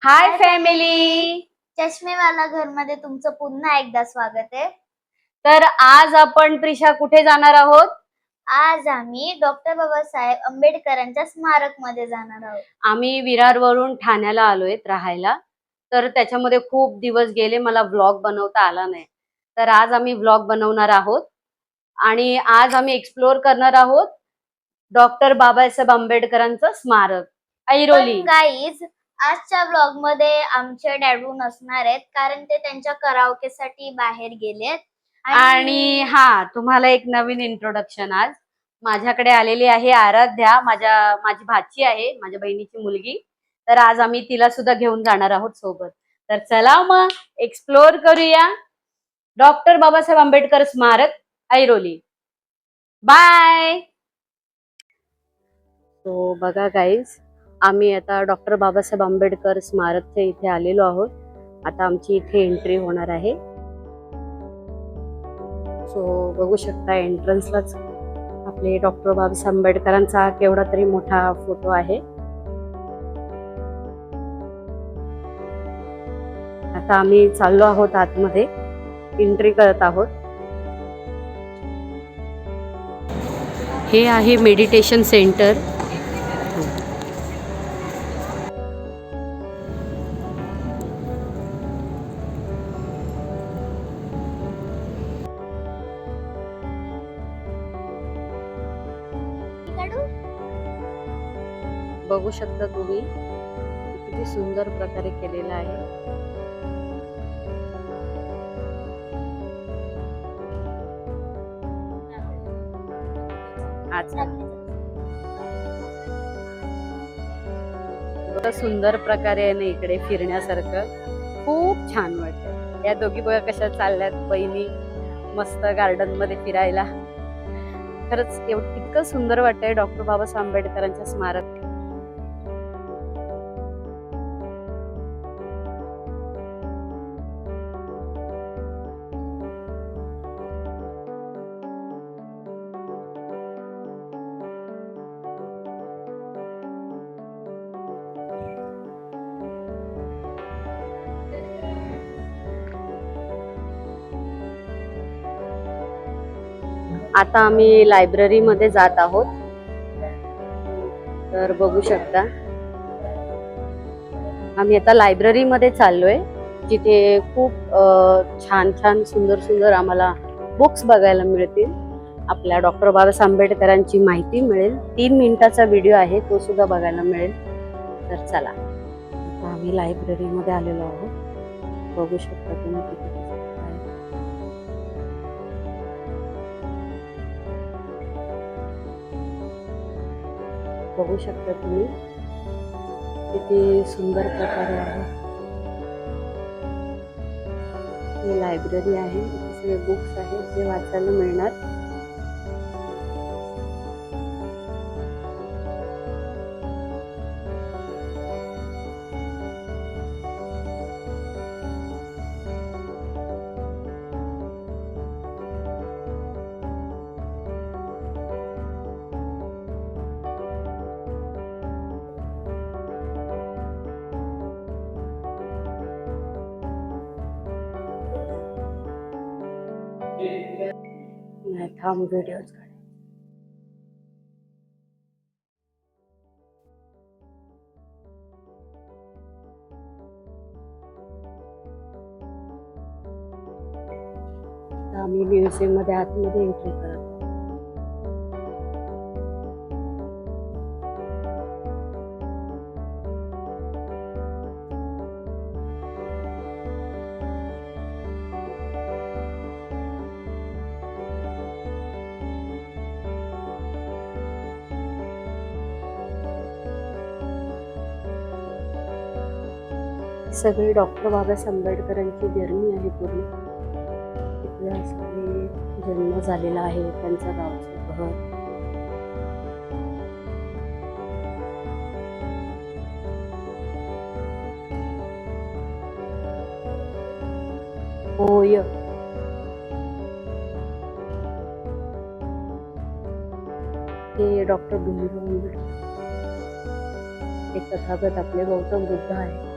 Hi family. चष्मेवाला घरमध्ये तुमचं पुन्हा एकदा स्वागत आहे. तर आज आपण प्रिशा कुठे जाणार आहोत? आज आम्ही डॉक्टर बाबासाहेब आंबेडकरांच्या स्मारक मध्ये जाणार आहोत. आम्ही विरारवरून ठाण्याला आलोय राहायला. तर त्याच्यामध्ये खूप दिवस गेले, मला व्लॉग बनवता आला नाही. तर आज आम्ही व्लॉग बनवणार आहोत आणि आज आम्ही एक्सप्लोर करणार आहोत डॉक्टर बाबासाहेब आंबेडकरांचं स्मारक ऐरोली. पण गाईज, आजच्या व्लॉग मध्ये आमचे डॅडू नसणार आहेत कारण ते त्यांच्या कराओकेसाठी बाहेर गेलेत. आणि तुम्हाला एक नवीन इंट्रोडक्शन. आज माझ्याकडे आलेली आहे आराध्या, माझी भाची आहे, माझ्या बहिणीची मुलगी. तर आज आम्ही तिला सुद्धा घेऊन जाणार आहोत सोबत. तर चला मग एक्सप्लोर करूया डॉक्टर बाबासाहेब आंबेडकर स्मारक ऐरोली. बाय. तो बघा गाईज, आम्ही आता डॉक्टर बाबासाहेब आंबेडकर स्मारकच्या इथे आलेलो आहोत. आता आमची इथे एंट्री होणार आहे. सो बघू शकता एंट्रन्सलाच आपले डॉक्टर बाबासाहेब आंबेडकरांचा केवढा तरी मोठा फोटो आहे. आता आम्ही चाललो आहोत आतमध्ये, एंट्री करत आहोत. हे आहे मेडिटेशन सेंटर. बघू शकता तुम्ही किती सुंदर प्रकारे केलेला आहे. सुंदर प्रकारे आहे ना, इकडे फिरण्यासारखं खूप छान वाटतं. या दोघी बघा कशा चालल्यात बहिणी मस्त गार्डन मध्ये फिरायला. खरंच इतकं सुंदर वाटतंय डॉक्टर बाबासाहेब आंबेडकरांच्या स्मारक. आता आम्ही लायब्ररी मध्ये जात आहोत. तर बघू शकता आम्ही आता लायब्ररी मध्ये चाललोय, जिथे खूप छान छान सुंदर सुंदर आम्हाला बुक्स बघायला मिळतील. आपल्या डॉक्टर बाबासाहेब आंबेडकरांची माहिती मिळेल. 3 मिनिटाचा व्हिडिओ आहे, तो सुद्धा बघायला मिळेल. तर चला, आता आम्ही लायब्ररी मध्ये आलेलो आहोत. बघू शकता तुम्ही किती बघू शकता तुम्ही किती सुंदर प्रकारे आहे. ही लायब्ररी आहे, सगळे बुक्स आहेत जे वाचायला मिळणार. नाही थांब, व्हिडिओज काढ. आम्ही म्युझियम मध्ये आतमध्ये एंट्री करत. सगळी डॉक्टर बाबासाहेब आंबेडकरांची जर्नी आहे पूर्ण. इथल्या सगळे जन्म झालेला आहे, त्यांचं गावचं घर. होय, हे डॉक्टर भीमराव आंबेडकर, एक तथागत आपले गौतम बुद्ध आहे.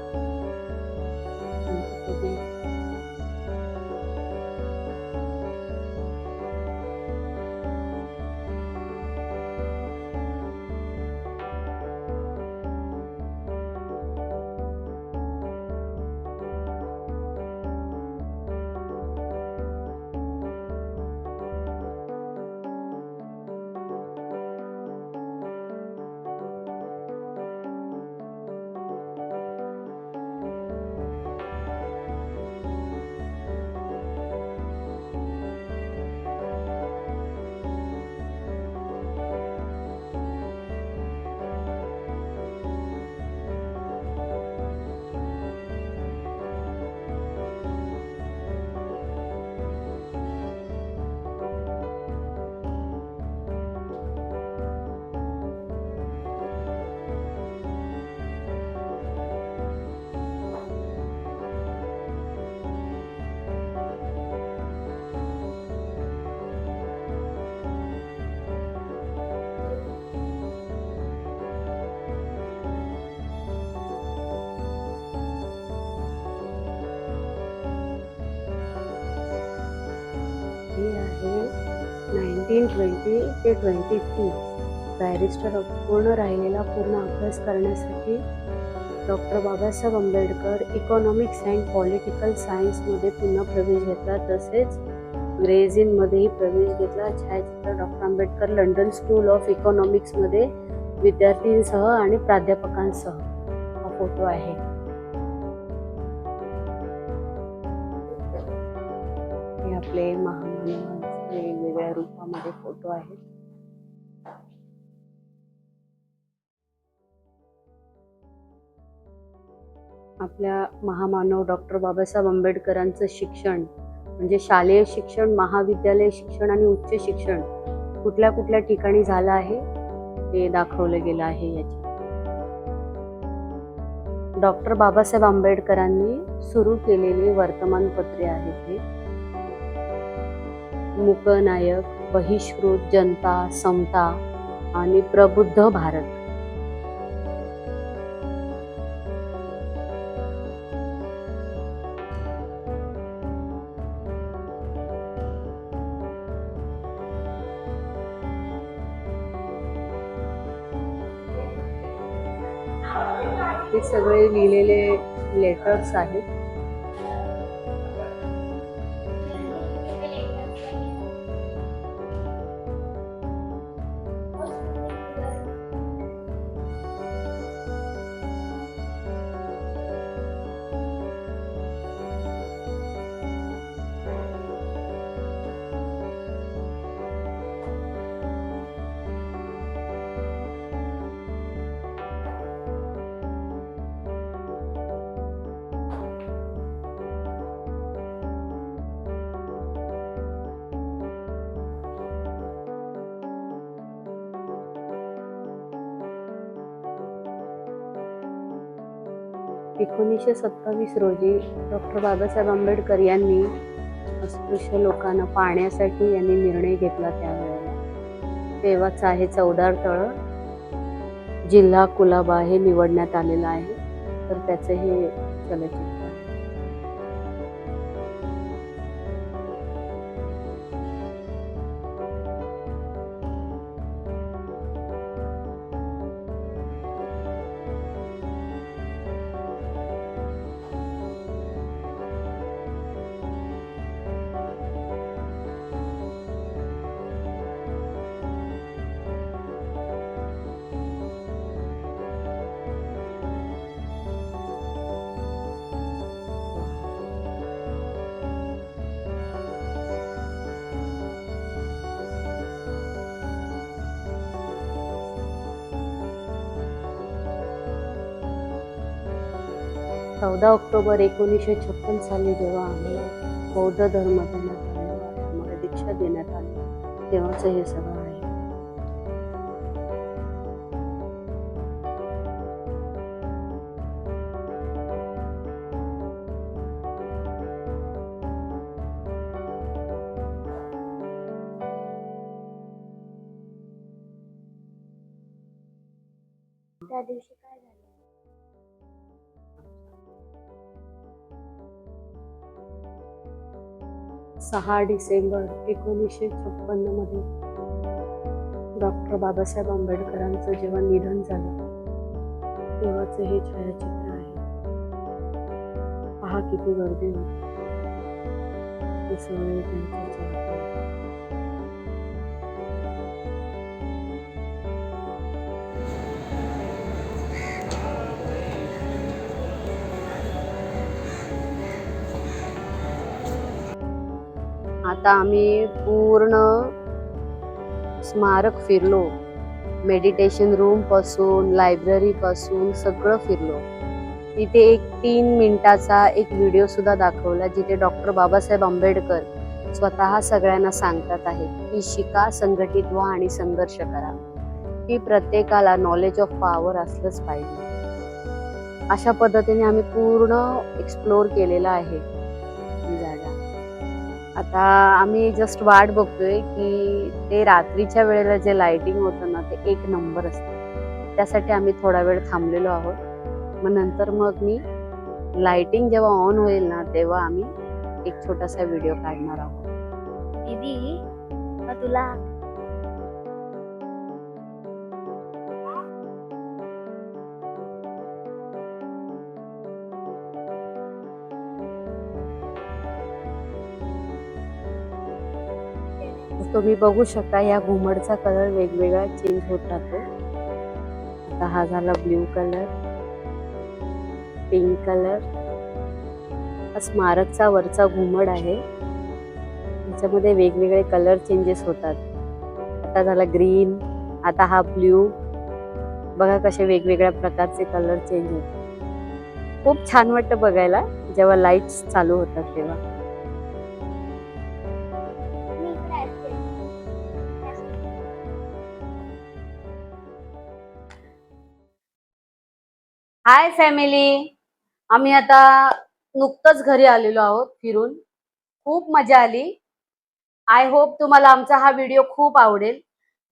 1920 ते 23 बॅरिस्टर पूर्ण राहिलेला पूर्ण अभ्यास करण्यासाठी doctor Babasaheb Ambedkar economics and political सायन्समध्ये पुन्हा प्रवेश घेतला. तसेच ग्रेझिनमध्येही प्रवेश घेतला. छायाचित्र doctor Ambedkar London school of इकॉनॉमिक्समध्ये विद्यार्थ्यांसह आणि प्राध्यापकांसह. हा फोटो आहे. हे आपले महामानवांचे वेगवेगळ्या रूपामध्ये फोटो आहेत. आपल्या महामानव डॉक्टर बाबासाहेब आंबेडकरांचं शिक्षण म्हणजे शालेय शिक्षण, महाविद्यालय शिक्षण आणि उच्च शिक्षण कुठल्या कुठल्या ठिकाणी झालं आहे ते दाखवलं गेलं आहे. याची डॉक्टर बाबासाहेब आंबेडकरांनी सुरू केलेली वर्तमानपत्रे आहेत. हे मूकनायक, बहिष्कृत जनता, समता आणि प्रबुद्ध भारत. हे सगळे लिहिलेले लेटर्स आहेत. एकोणीसशे 27 रोजी डॉक्टर बाबासाहेब आंबेडकर यांनी अस्पृश्य लोकांना पाहण्यासाठी यांनी निर्णय घेतला. त्यावेळेला तेव्हाच आहे चौदार तळ जिल्हा कुलाबा हे निवडण्यात आलेलं आहे. तर त्याचं हे चलचित्र आहे. चौदा ऑक्टोबर 1956 साली जेव्हा आम्हाला बौद्ध धर्म देण्यात आला, आम्हाला दीक्षा देण्यात आली, तेव्हाच हे सगळं आहे. त्या दिवशी काय झालं? 6 डिसेंबर 1956 मध्ये डॉक्टर बाबासाहेब आंबेडकरांचं जेव्हा निधन झालं तेव्हाच हे छायाचित्र आहे. पहा किती गर्दी होती. ते सगळे त्यांच्या चाहते. आता आम्ही पूर्ण स्मारक फिरलो. मेडिटेशन रूम पासून, लायब्ररी पासून सगळं फिरलो. तिथे एक 3 मिनिटाचा एक व्हिडिओ सुद्धा दाखवला जिथे डॉक्टर बाबासाहेब आंबेडकर स्वतः सगळ्यांना सांगतात आहेत की शिका, संघटित व्हा आणि संघर्ष करा. की प्रत्येकाला नॉलेज ऑफ पॉवर असलंच पाहिजे. अशा पद्धतीने आम्ही पूर्ण एक्सप्लोर केलेला आहे ही जागा. आता आम्ही जस्ट वाट बघतोय की ते रात्रीच्या वेळेला जे लाइटिंग होतं ना ते एक नंबर असतं. त्यासाठी आम्ही थोडा वेळ थांबलेलो आहोत. मग नंतर मी लाइटिंग जेव्हा ऑन होईल ना तेव्हा आम्ही एक छोटासा व्हिडिओ काढणार आहोत. दीदी, मग तुला तुम्ही बघू शकता या घुमडचा कलर वेगवेगळा चेंज होत राहतो. आता हा झाला ब्ल्यू कलर, पिंक कलर. हा स्मारकचा वरचा घुमड आहे, त्याच्यामध्ये वेगवेगळे कलर चेंजेस होतात. आता झाला ग्रीन, आता हा ब्ल्यू. बघा कसे वेगवेगळ्या प्रकारचे कलर चेंज होतात. खूप छान वाटतं बघायला जेव्हा लाईट्स चालू होतात तेव्हा. मी इकडे असते. हाय फॅमिली, आम्ही आता नुकतंच घरी आलेलो आहोत फिरून. खूप मजा आली. आय होप तुम्हाला आमचा हा व्हिडिओ खूप आवडेल.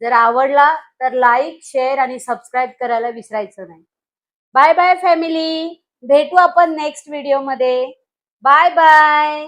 जर आवडला तर लाईक, शेअर आणि सबस्क्राईब करायला विसरायचं नाही. बाय बाय फॅमिली, भेटू आपण नेक्स्ट व्हिडिओ मध्ये. Bye bye.